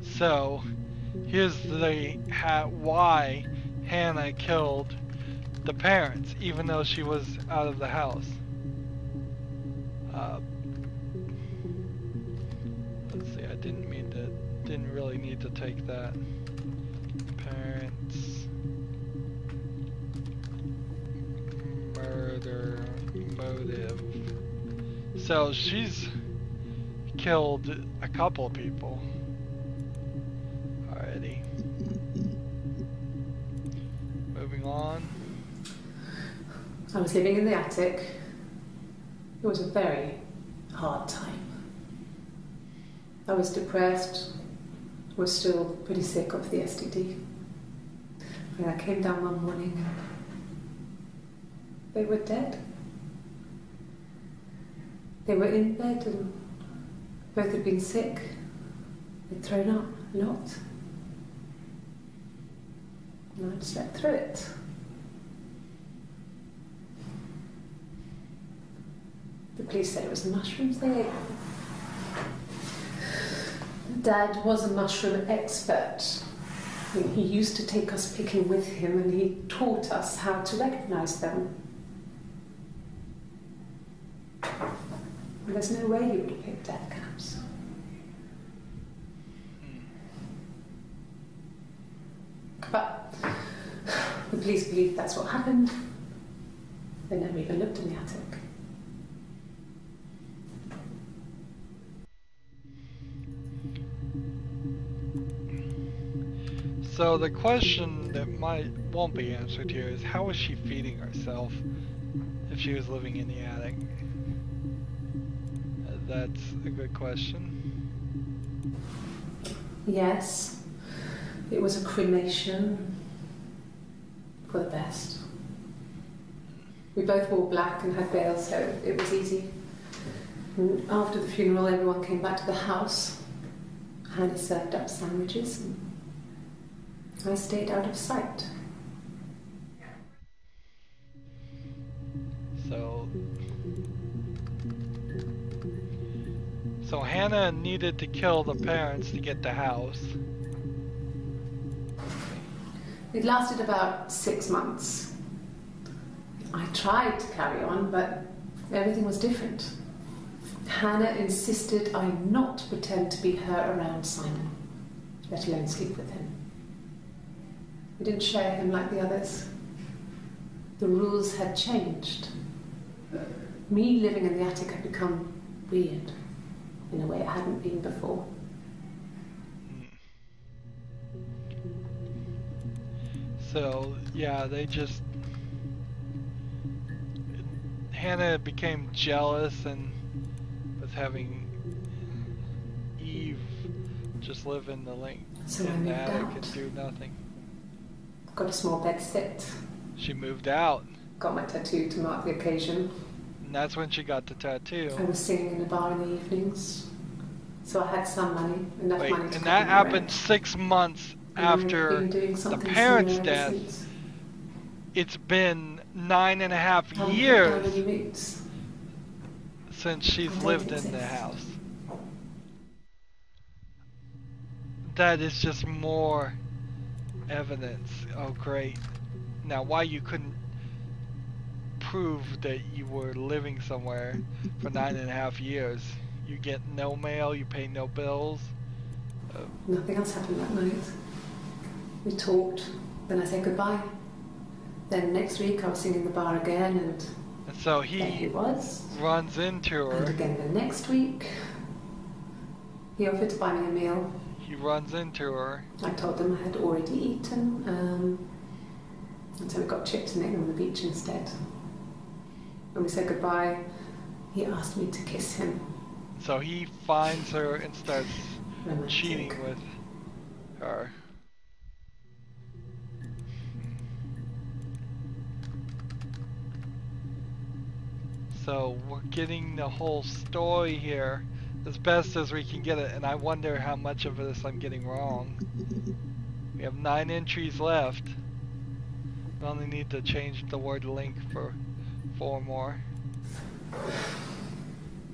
So, here's the why Hannah killed the parents, even though she was out of the house. Let's see, I didn't really need to take that. Parents murder motive. So she's killed a couple of people already. Moving on. I was living in the attic. It was a very hard time. I was depressed, was still pretty sick of the STD. And I came down one morning and they were dead. They were in bed and both had been sick. They'd thrown up a lot. And I'd slept through it. The police said it was the mushrooms they ate. Dad was a mushroom expert. I mean, he used to take us picking with him and he taught us how to recognise them. And there's no way he would have picked dead caps. But the police believe that's what happened. They never even looked in the attic. So the question that won't be answered here is, how was she feeding herself if she was living in the attic? That's a good question. Yes, it was a cremation for the best. We both wore black and had veils, so it was easy. And after the funeral, everyone came back to the house. Hannah served up sandwiches, and I stayed out of sight. So Hannah needed to kill the parents to get the house. It lasted about 6 months. I tried to carry on, but everything was different. Hannah insisted I not pretend to be her around Simon, let alone sleep with him. We didn't share him like the others. The rules had changed. Me living in the attic had become weird, in a way it hadn't been before. So, yeah, Hannah became jealous and was having Eve just live in the So I in the moved attic out. and do nothing. Got a small bed sit. She moved out, Got my tattoo to mark the occasion. and that's when she got the tattoo. I was singing in a bar in the evenings. So I had some money, enough Wait, money to and cover that my happened rent. 6 months And I've after been doing the something parents' similar ever death. since. It's been 9.5 Haven't put down years any roots. since she's I don't lived in the exist. house. That is just more evidence. Oh, great. Now, why you couldn't prove that you were living somewhere for 9.5 years? You get no mail, you pay no bills. Nothing else happened that night. We talked, then I said goodbye. Then next week I was singing in the bar again, and so there he was. runs into her. And again the next week, he offered to buy me a meal. He runs into her. I told him I had already eaten, and so we got chips and ate them on the beach instead. When we said goodbye, he asked me to kiss him. So he finds her and starts Romantic. cheating with her. So we're getting the whole story here as best as we can get it, and I wonder how much of this I'm getting wrong. We have 9 entries left. We only need to change the word link for 4 more.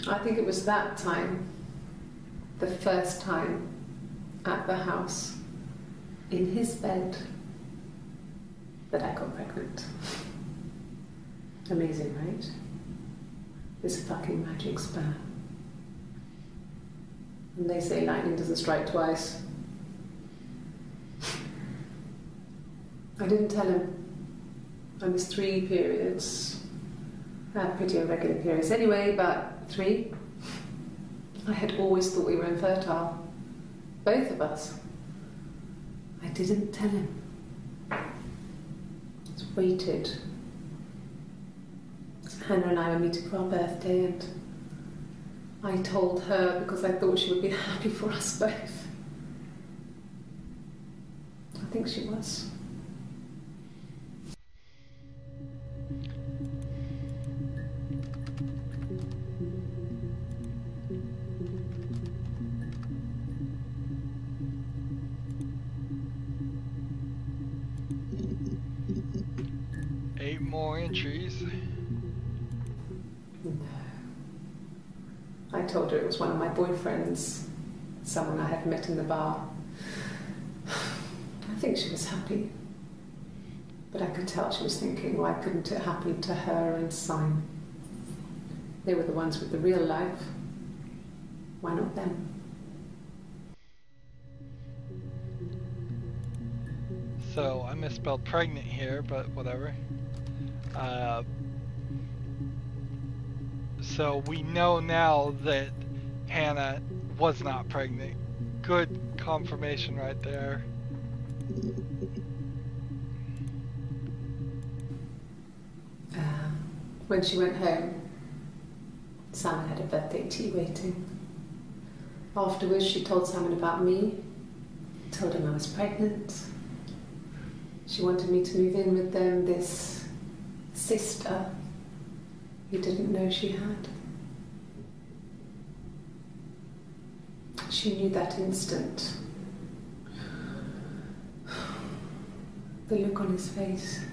I think it was that time, the first time at the house, in his bed, that I got pregnant. Amazing, right? This fucking magic sperm. And they say lightning doesn't strike twice. I didn't tell him. I missed 3 periods. I had pretty irregular periods anyway, but 3. I had always thought we were infertile. Both of us. I didn't tell him. Just waited. Hannah and I were meeting for our birthday, and I told her because I thought she would be happy for us both. I think she was. Eight more entries. No. I told her it was one of my boyfriends, someone I had met in the bar. I think she was happy. But I could tell she was thinking, why couldn't it happen to her and Simon? They were the ones with the real life. Why not them? So I misspelled pregnant here, but whatever. So we know now that Hannah was not pregnant. Good confirmation right there. When she went home, Simon had a birthday tea waiting. Afterwards, she told Simon about me, told him I was pregnant. She wanted me to move in with them, this sister he didn't know she had. She knew that instant. The look on his face.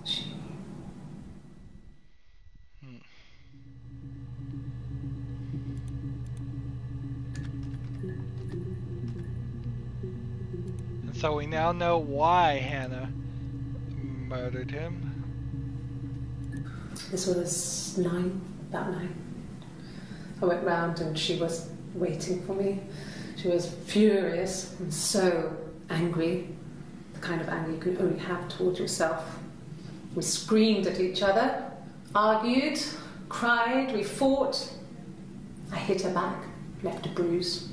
She knew. And so we now know why Hannah murdered him. This was about 9. I went round and she was waiting for me. She was furious and so angry, the kind of anger you can only have towards yourself. We screamed at each other, argued, cried, we fought. I hit her back, left a bruise.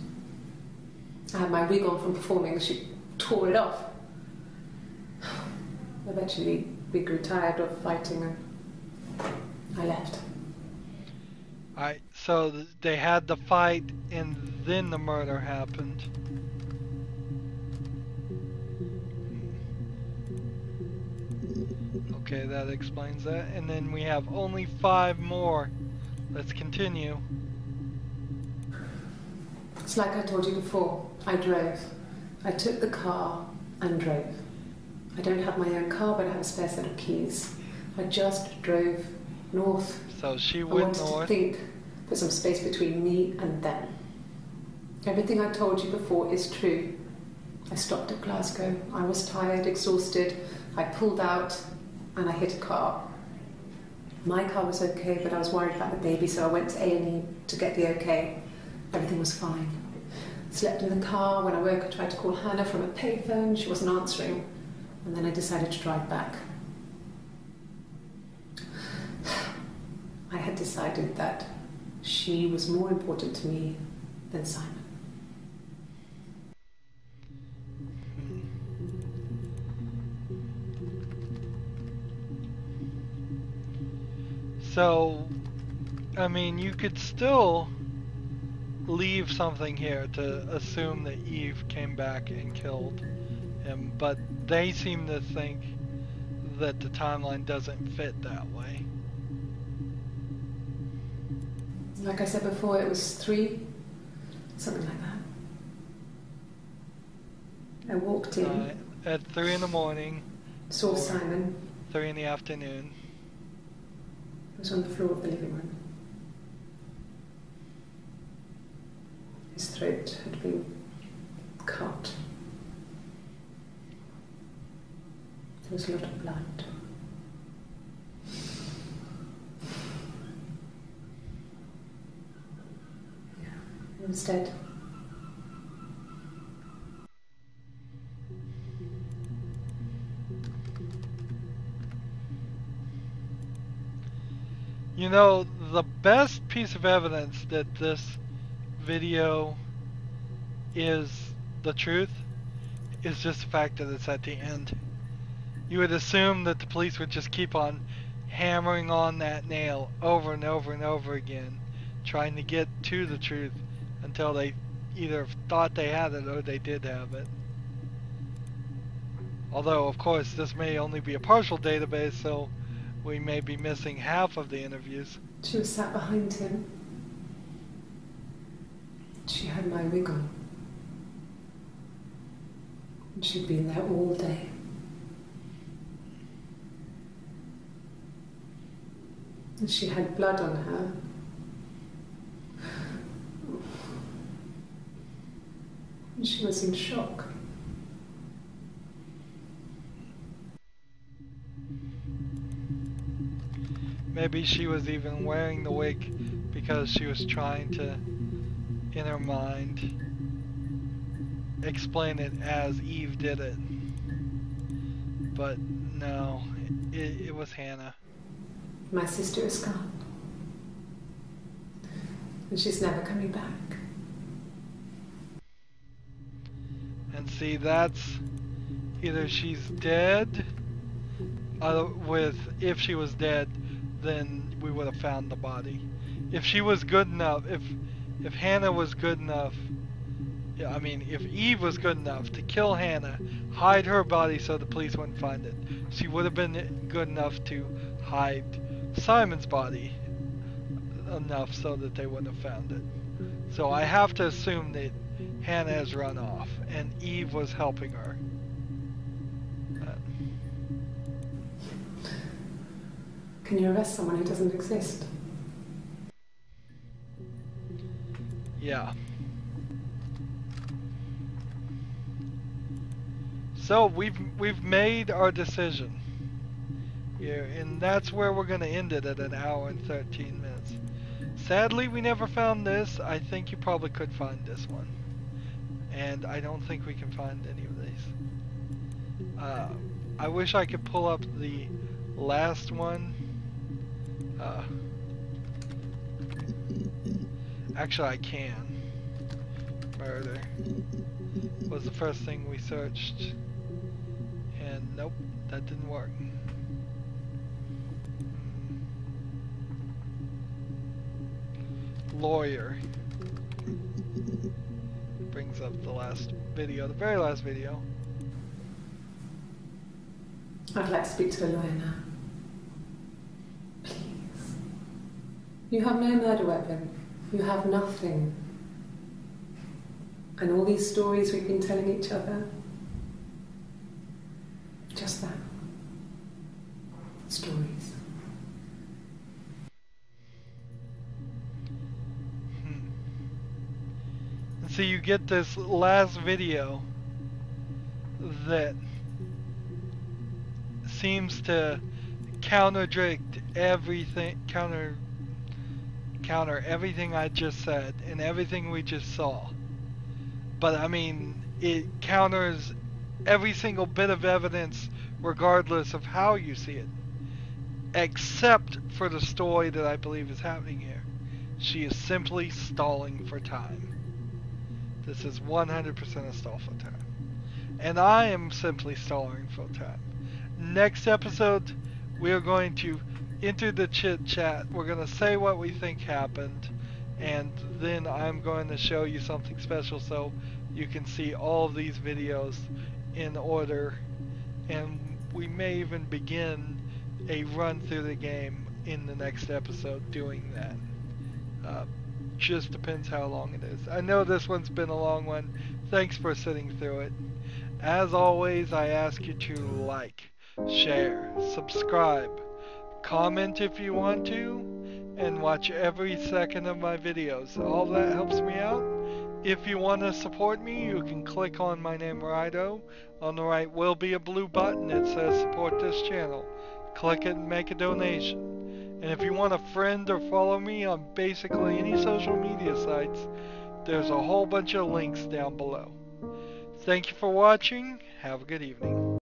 I had my wig on from performing, she tore it off. Eventually we grew tired of fighting and I left. Alright, so they had the fight and then the murder happened. Okay, that explains that. And then we have only 5 more. Let's continue. It's like I told you before, I drove. I took the car and drove. I don't have my own car, but I have a spare set of keys. I just drove north. So she I went wanted north. to think, put some space between me and them. Everything I told you before is true. I stopped at Glasgow. I was tired, exhausted. I pulled out and I hit a car. My car was okay, but I was worried about the baby, so I went to A&E to get the okay. Everything was fine. Slept in the car. When I woke, I tried to call Hannah from a payphone. She wasn't answering. and then I decided to drive back. I had decided that she was more important to me than Simon. So, I mean, you could still leave something here to assume that Eve came back and killed him, but they seem to think that the timeline doesn't fit that way. Like I said before, it was 3, something like that. I walked in. At 3 in the morning. Saw Simon. 3 in the afternoon. He was on the floor of the living room. His throat had been cut. There was a lot of blood. Yeah, he was dead. You know, the best piece of evidence that this video is the truth is just the fact that it's at the end. You would assume that the police would just keep on hammering on that nail over and over and over again, trying to get to the truth until they either thought they had it or they did have it. Although, of course, this may only be a partial database, so we may be missing half of the interviews. She was sat behind him. She had my wig on. And she'd been there all day. And she had blood on her. And she was in shock. Maybe she was even wearing the wig because she was trying to, in her mind, explain it as Eve did it. But no, it was Hannah. My sister is gone. And she's never coming back. And see, that's either she's dead, if she was dead, then we would have found the body. If she was good enough, if Hannah was good enough, I mean, if Eve was good enough to kill Hannah, hide her body so the police wouldn't find it, she would have been good enough to hide Simon's body enough so that they wouldn't have found it. So I have to assume that Hannah has run off and Eve was helping her. Can you arrest someone who doesn't exist? Yeah. So we've made our decision here, and that's where we're going to end it at 1 hour and 13 minutes. Sadly, we never found this. I think you probably could find this one, and I don't think we can find any of these. I wish I could pull up the last one. Actually, I can. Murder was the first thing we searched, and nope, that didn't work. Lawyer brings up the last video, the very last video. I'd like to speak to the lawyer now. Please. You have no murder weapon. You have nothing. And all these stories we've been telling each other. Just that. Stories. And so you get this last video that seems to contradict everything, counter everything I just said and everything we just saw. But I mean, it counters every single bit of evidence regardless of how you see it. Except for the story that I believe is happening here. She is simply stalling for time. This is 100% a stall for time. And I am simply stalling for time. Next episode, we are going to enter the chit chat. We're going to say what we think happened. And then I'm going to show you something special so you can see all of these videos in order. And we may even begin a run through the game in the next episode doing that. Just depends how long it is. I know this one's been a long one. Thanks for sitting through it. As always, I ask you to like, share, subscribe, comment if you want to, and watch every second of my videos. All that helps me out. If you want to support me, you can click on my name, Rydo. On the right will be a blue button that says support this channel. Click it and make a donation. And if you want to friend or follow me on basically any social media sites, there's a whole bunch of links down below. Thank you for watching. Have a good evening.